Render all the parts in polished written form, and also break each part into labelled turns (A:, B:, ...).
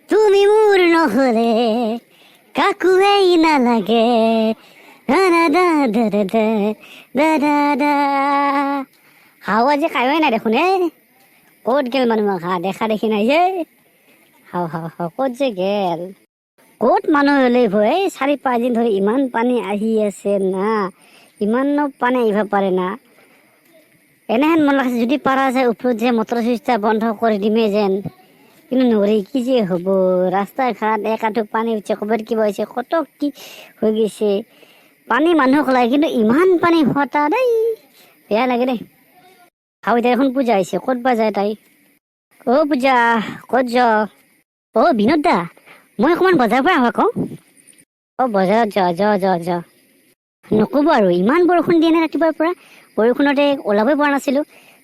A: তুমি মোৰ নহলে কাকোৱেই নালাগে হাৱা যে কায়োই নাই দেখোন ক'ত গেল মানুহ দেখা দেখি নাই যে ক'ত যে গেল ক'ত মানুহ হলে ভয় 4-5 দিন ধৰি ইমান পানী আহি আছে না ইমানো পানী আহিব পাৰে না এনেহেন মন লাগছে যদি পাৰা যায় ওপৰত যে মটৰ চুইচটা বন্ধ কৰি দিমে যেন কিন্তু নৰি কি যে হ'ব ৰাস্তা ঘাট একাঠো পানী উঠছে ক'ৰবাত কিবা হৈছে কত কি হৈ গৈছে পানী মানুহক লাগে কিন্তু ইমান পানী হতা দেই বেয়া লাগে দেই এতিয়া এখন পূজা আহিছে ক'ত বা যায় তাই পূজা ক'ত যা বিনোদ দা মই অকণমান বজাৰৰ পৰা আহক বজাৰত যা নক'ব আৰু ইমান বৰষুণ দিয়ে নে ৰাতিপুৱাৰ পৰা বৰষুণতে ওলাবই পৰা নাছিলোঁ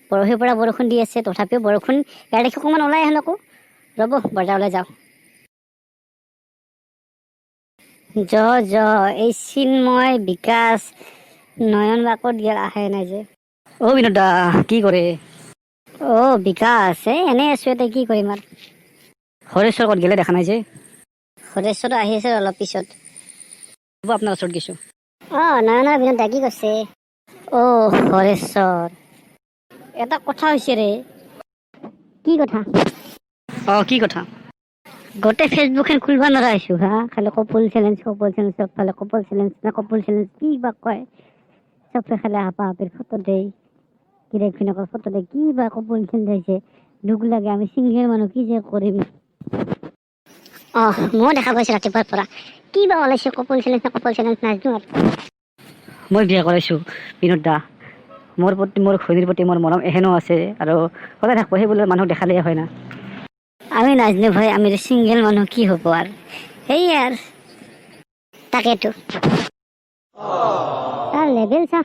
A: পৰহিৰ পৰা বৰষুণ দি আছে তথাপিও বৰষুণ ইয়াৰ দেখি অকণমান ওলাই আহিল আকৌ ৰ'ব বজাৰলৈ যাওঁ এই চিন্ময় বিকাশ নয়ন বাকত গেল আহে নাই যে বিনোদ দা কি কৰে বিকাশ এনেই আছো এতিয়া কি কৰিম আৰু হৰেশ্বৰ ক'ত গেলে দেখা নাই যে হৰেশ্বৰ আহি আছে অলপ পিছত আপোনাৰ ওচৰত গৈছোঁ নয়নৰ বিনোদ দা কি কৈছে হৰেশ্বৰ এটা কথা হৈছে ৰে কি কথা কি কথা গোটেই ফেচবুকখন খুলিব নোৱাৰা হৈছোঁ খালি কপল চেলেঞ্জ চবফালে কপল চেলেঞ্জ কি বা কয় চবফালে খালি হাপাহাপিৰ ফটো দেই গিৰেক ভিনকৰ ফটো দেই কি বা কপল চেলেঞ্জ হৈছে দুখ লাগে আমি চিংগল মানুহ কি যে কৰিম ময়ো দেখা পাইছোঁ ৰাতিপুৱাৰ পৰা কি বা ওলাইছে কপল চেলেঞ্জ নাজানো আৰু মই বিয়া কৰাইছোঁ বিনোদ দা মোৰ প্ৰতি মোৰ ঘৈণীৰ প্ৰতি মোৰ মৰম এহেনো আছে আৰু সদায় থাকিব সেইবোলে মানুহক দেখালেই হয় না আমি নাজানো ভাই আমি চিংগল মানুহ কি হ'ব আৰু সেয়ে আৰু তাকেতো লেভেল চা